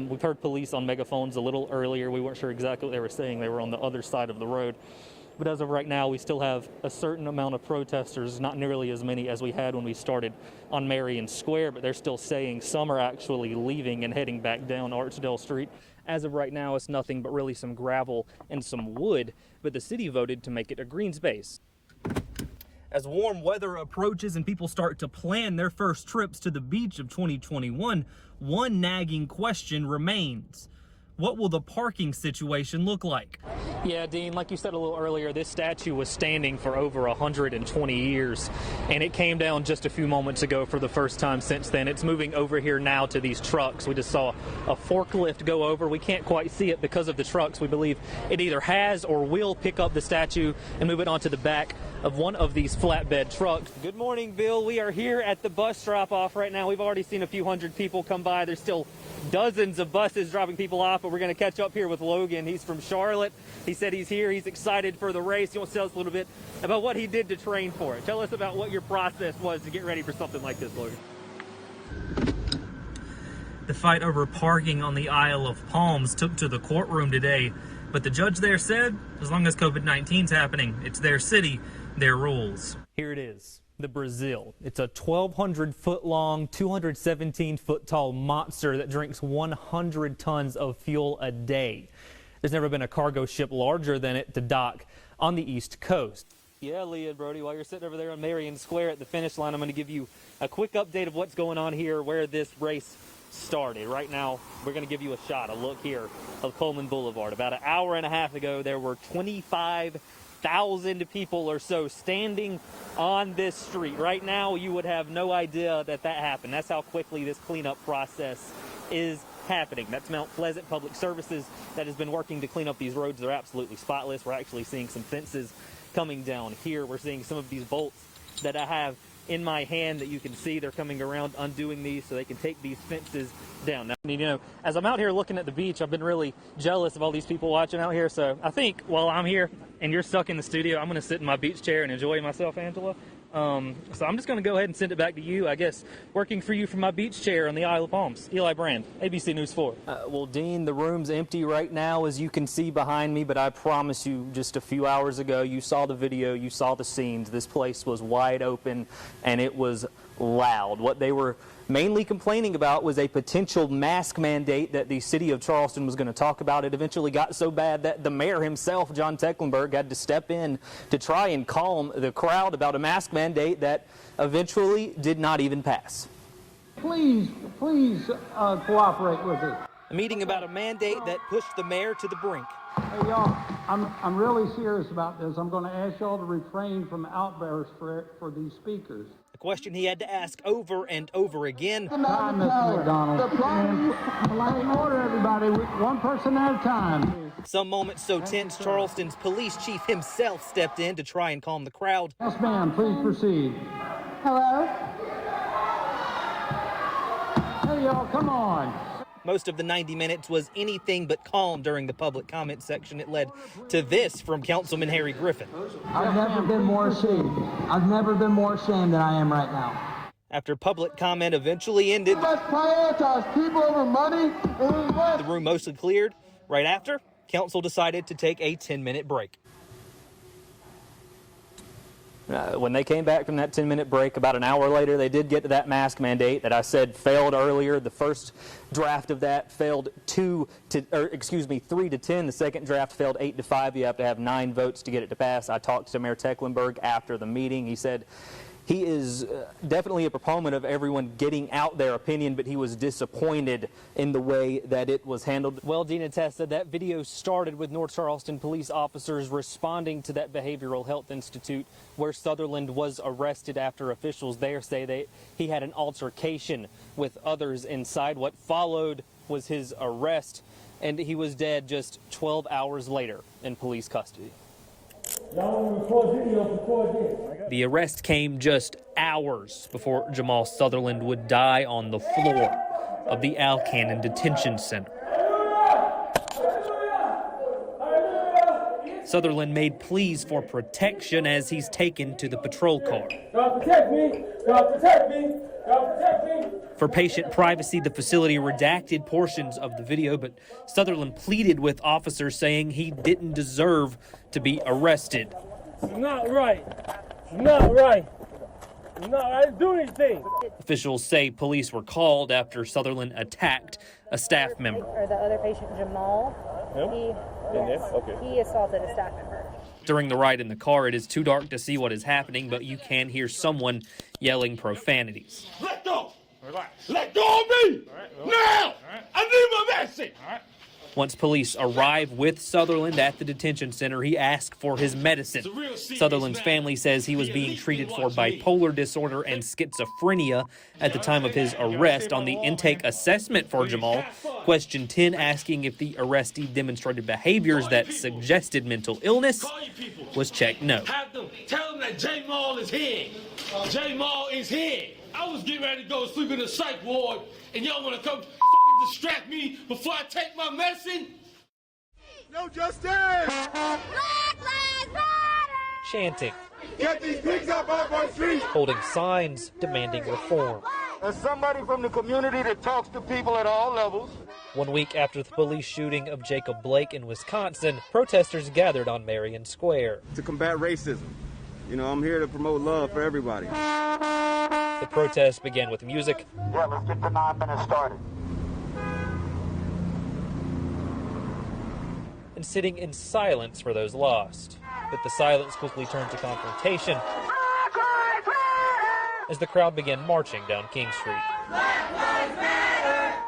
We've heard police on megaphones a little earlier. We weren't sure exactly what they were saying. They were on the other side of the road. But as of right now, we still have a certain amount of protesters, not nearly as many as we had when we started on Marion Square, but they're still saying some are actually leaving and heading back down Archdale Street. As of right now, it's nothing but really some gravel and some wood, but the city voted to make it a green space. As warm weather approaches and people start to plan their first trips to the beach of 2021, one nagging question remains. What will the parking situation look like? Yeah, Dean, like you said a little earlier, this statue was standing for over 120 years, and it came down just a few moments ago for the first time since then. It's moving over here now to these trucks. We just saw a forklift go over. We can't quite see it because of the trucks. We believe it either has or will pick up the statue and move it onto the back of one of these flatbed trucks. Good morning, Bill. We are here at the bus drop-off right now. We've already seen a few hundred people come by. There's still dozens of buses dropping people off, but we're going to catch up here with Logan. He's from Charlotte. He said he's here. He's excited for the race. He wants to tell us a little bit about what he did to train for it. Tell us about what your process was to get ready for something like this, Logan. The fight over parking on the Isle of Palms took to the courtroom today, but the judge there said, as long as COVID-19's happening, it's their city, their rules. Here it is. The Brazil. It's a 1,200-foot long, 217-foot tall monster that drinks 100 tons of fuel a day. There's never been a cargo ship larger than it to dock on the East Coast. Yeah, Leah, Brody, while you're sitting over there on Marion Square at the finish line, I'm going to give you a quick update of what's going on here, where this race started. Right now, we're going to give you a shot, a look here of Coleman Boulevard. About an hour and a half ago, there were 25,000 people or so standing on this street. Right now, you would have no idea that happened. That's how quickly this cleanup process is happening. That's Mount Pleasant Public Services that has been working to clean up these roads. They're absolutely spotless. We're actually seeing some fences coming down here. We're seeing some of these bolts that I have in my hand that you can see. They're coming around undoing these so they can take these fences down. Now, you know, as I'm out here looking at the beach, I've been really jealous of all these people watching out here. So I think while I'm here and you're stuck in the studio, I'm going to sit in my beach chair and enjoy myself, Angela. So I'm just going to go ahead and send it back to you, I guess, working for you from my beach chair on the Isle of Palms. Eli Brand, ABC News 4. Well, Dean, the room's empty right now, as you can see behind me, but I promise you, just a few hours ago, you saw the video, you saw the scenes. This place was wide open, and it was loud. What they were mainly complaining about was a potential mask mandate that the city of Charleston was going to talk about. It eventually got so bad that the mayor himself, John Tecklenburg, had to step in to try and calm the crowd about a mask mandate that eventually did not even pass. Please cooperate with us. A meeting about a mandate that pushed the mayor to the brink. Hey, y'all, I'm really serious about this. I'm going to ask y'all to refrain from outbursts for these speakers. A question he had to ask over and over again. Time, Mr. McDonald. And order, everybody, one person at a time. Some moments so tense, Charleston's police chief himself stepped in to try and calm the crowd. Yes, ma'am, please proceed. Hello? Hey, y'all, come on. Most of the 90 minutes was anything but calm during the public comment section. It led to this from Councilman Harry Griffin. I've never been more ashamed. I've never been more ashamed than I am right now. After public comment eventually ended, Let's prioritize people over money. the room mostly cleared. Right after, council decided to take a 10-minute break. When they came back from that 10-minute break, about an hour later, they did get to that mask mandate that I said failed earlier. The first draft of that failed 3 to 10. The second draft failed 8 to 5. You have to have 9 votes to get it to pass. I talked to Mayor Tecklenburg after the meeting. He said he is definitely a proponent of everyone getting out their opinion, but he was disappointed in the way that it was handled. Well, Dina Tess said that video started with North Charleston police officers responding to that Behavioral Health Institute where Sutherland was arrested after officials there say he had an altercation with others inside. What followed was his arrest, and he was dead just 12 hours later in police custody. The arrest came just hours before Jamal Sutherland would die on the floor of the Al Cannon Detention Center. Sutherland made pleas for protection as he's taken to the patrol car. God protect me! God protect me! For patient privacy, the facility redacted portions of the video, but Sutherland pleaded with officers, saying he didn't deserve to be arrested. It's not right. It's not right. It's not right. I didn't do anything. Officials say police were called after Sutherland attacked a staff member. Or the other patient, Jamal, he assaulted a staff member. During the ride in the car, it is too dark to see what is happening, but you can hear someone yelling profanities. Let go. Relax. Let go of me. Now. I need my medicine. Once police arrive with Sutherland at the detention center, he asked for his medicine. Sutherland's family says he was being treated for bipolar disorder and schizophrenia at the time of his arrest. On the intake assessment for Jamal, question 10 asking if the arrestee demonstrated behaviors that suggested mental illness was checked no. Tell them that Jamal is here. Jamal is here. I was getting ready to go sleep in the psych ward, and y'all want to come distract me before I take my medicine? No justice! Black Lives Matter! Chanting, Get these pigs up off our streets! holding signs demanding reform. As somebody from the community that talks to people at all levels. 1 week after the police shooting of Jacob Blake in Wisconsin, protesters gathered on Marion Square. To combat racism. You know, I'm here to promote love for everybody. The protest began with music. Yeah, let's get the 9 minutes started. And sitting in silence for those lost. But the silence quickly turned to confrontation as the crowd began marching down King Street.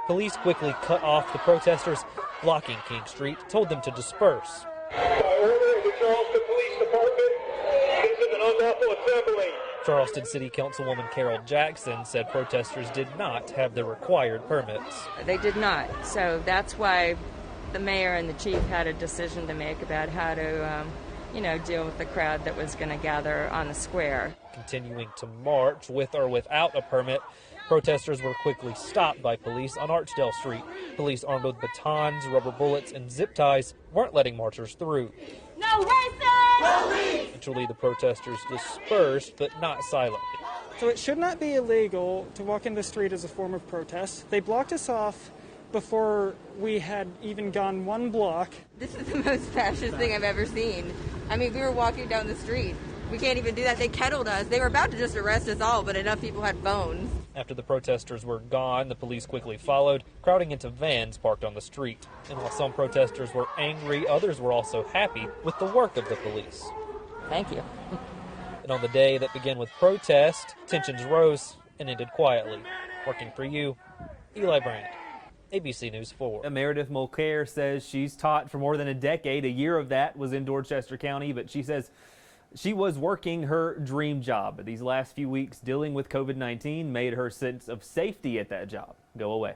Police quickly cut off the protesters blocking King Street, told them to disperse. By order of the Charleston Police Department, this is an unlawful assembly. Charleston City Councilwoman Carol Jackson said protesters did not have the required permits. They did not. So that's why the mayor and the chief had a decision to make about how to, deal with the crowd that was going to gather on the square. Continuing to march with or without a permit, protesters were quickly stopped by police on Archdale Street. Police armed with batons, rubber bullets, and zip ties weren't letting marchers through. No racist! Eventually, the protesters dispersed, but not silently. So it should not be illegal to walk in the street as a form of protest. They blocked us off before we had even gone 1 block. This is the most fascist thing I've ever seen. I mean, we were walking down the street. We can't even do that. They kettled us. They were about to just arrest us all, but enough people had phones. After the protesters were gone, the police quickly followed, crowding into vans parked on the street. And while some protesters were angry, others were also happy with the work of the police. Thank you. And on the day that began with protest, tensions rose and ended quietly. Working for you, Eli Brand, ABC News 4. Meredith Mulcair says she's taught for more than a decade. A year of that was in Dorchester County, but she says she was working her dream job. But these last few weeks dealing with COVID-19 made her sense of safety at that job go away.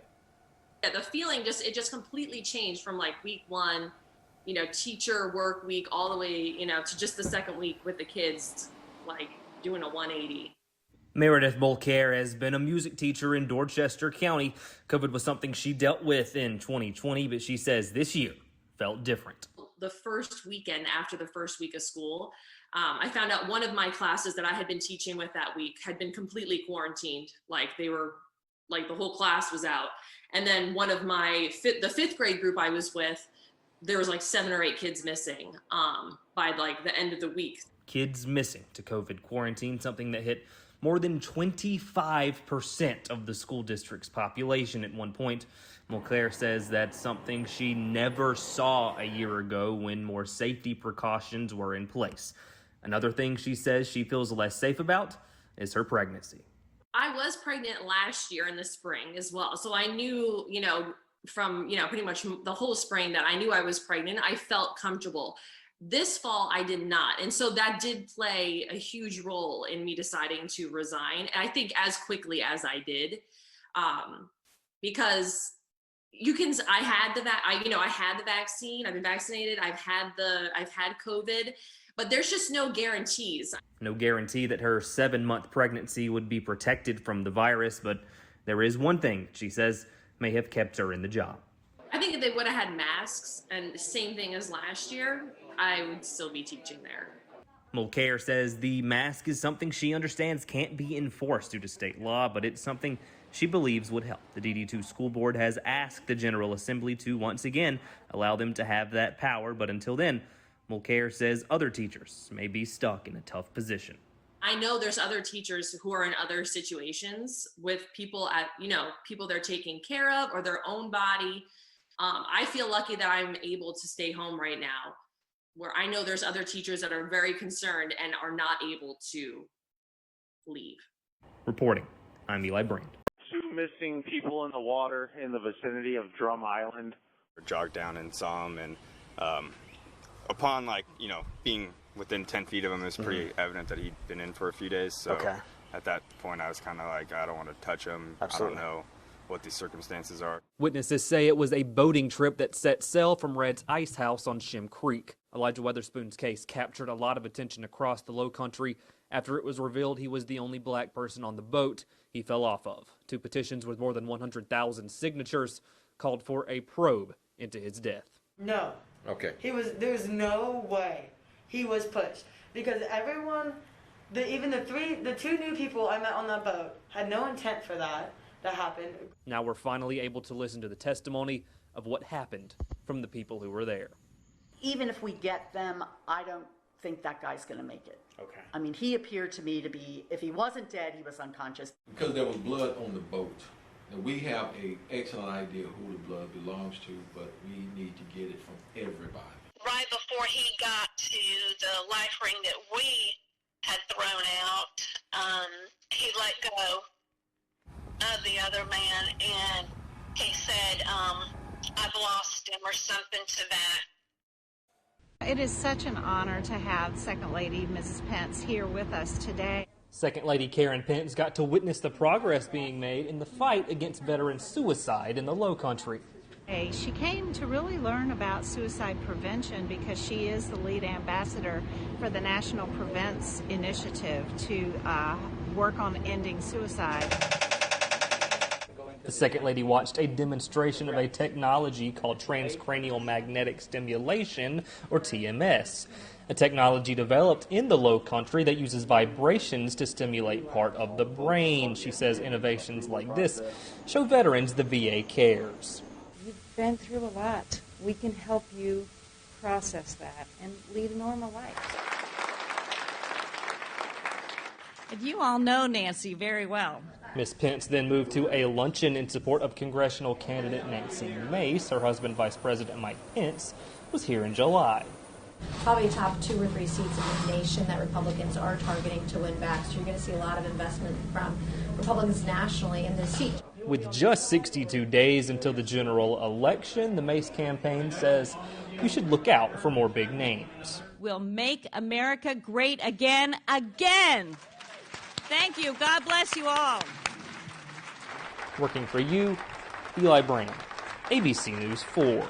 Yeah, the feeling just completely changed from like week 1, teacher work week, all the way, to just the second week with the kids, like doing a 180. Meredith Mulcair has been a music teacher in Dorchester County. COVID was something she dealt with in 2020, but she says this year felt different. The first weekend after the first week of school, I found out one of my classes that I had been teaching with that week had been completely quarantined. Like the whole class was out. And then one of the 5th grade group I was with, there was like 7 or 8 kids missing by like the end of the week. Kids missing to COVID quarantine, something that hit more than 25% of the school district's population at one point. Mulcair says that's something she never saw a year ago when more safety precautions were in place. Another thing she says she feels less safe about is her pregnancy. I was pregnant last year in the spring as well. So I knew, from, pretty much the whole spring that I knew I was pregnant. I felt comfortable. This fall, I did not. And so that did play a huge role in me deciding to resign. And I think as quickly as I did, because I had the vaccine. I've been vaccinated. I've had COVID, but there's just no guarantees. No guarantee that her 7-month pregnancy would be protected from the virus, but there is one thing she says may have kept her in the job. I think if they would have had masks and the same thing as last year, I would still be teaching there. Mulcair says the mask is something she understands can't be enforced due to state law, but it's something she believes would help. The DD2 school board has asked the General Assembly to once again allow them to have that power, but until then, Mulcair says other teachers may be stuck in a tough position. I know there's other teachers who are in other situations with people people they're taking care of or their own body. I feel lucky that I'm able to stay home right now, where I know there's other teachers that are very concerned and are not able to leave. Reporting, I'm Eli Brand. 2 missing people in the water in the vicinity of Drum Island. Jogged down and saw him, and upon being within 10 feet of him, it was pretty evident that he'd been in for a few days. So at that point, I was kind of like, I don't want to touch him. Absolutely. I don't know what the circumstances are. Witnesses say it was a boating trip that set sail from Red's Ice House on Shem Creek. Elijah Weatherspoon's case captured a lot of attention across the Low Country after it was revealed he was the only black person on the boat he fell off of. 2 petitions with more than 100,000 signatures called for a probe into his death. No. Okay. There's no way he was pushed, because everyone, even the 2 new people I met on that boat had no intent for that to happen. Now we're finally able to listen to the testimony of what happened from the people who were there. Even if we get them, I don't think that guy's going to make it. Okay. I mean, he appeared to me to be, if he wasn't dead, he was unconscious. Because there was blood on the boat. And we have an excellent idea who the blood belongs to, but we need to get it from everybody. Right before he got to the life ring that we had thrown out, he let go of the other man, and he said, I've lost him, or something to that. It is such an honor to have Second Lady Mrs. Pence here with us today. Second Lady Karen Pence got to witness the progress being made in the fight against veteran suicide in the Low Country. She came to really learn about suicide prevention because she is the lead ambassador for the National Prevents Initiative to work on ending suicide. The Second Lady watched a demonstration of a technology called transcranial magnetic stimulation, or TMS, a technology developed in the Low Country that uses vibrations to stimulate part of the brain. She says innovations like this show veterans the VA cares. You've been through a lot. We can help you process that and lead a normal life. And you all know Nancy very well. Ms. Pence then moved to a luncheon in support of congressional candidate Nancy Mace. Her husband, Vice President Mike Pence, was here in July. Probably top 2 or 3 seats in the nation that Republicans are targeting to win back. So you're going to see a lot of investment from Republicans nationally in this seat. With just 62 days until the general election, the Mace campaign says you should look out for more big names. We'll make America great again, again. Thank you. God bless you all. Working for you, Eli Brand, ABC News 4.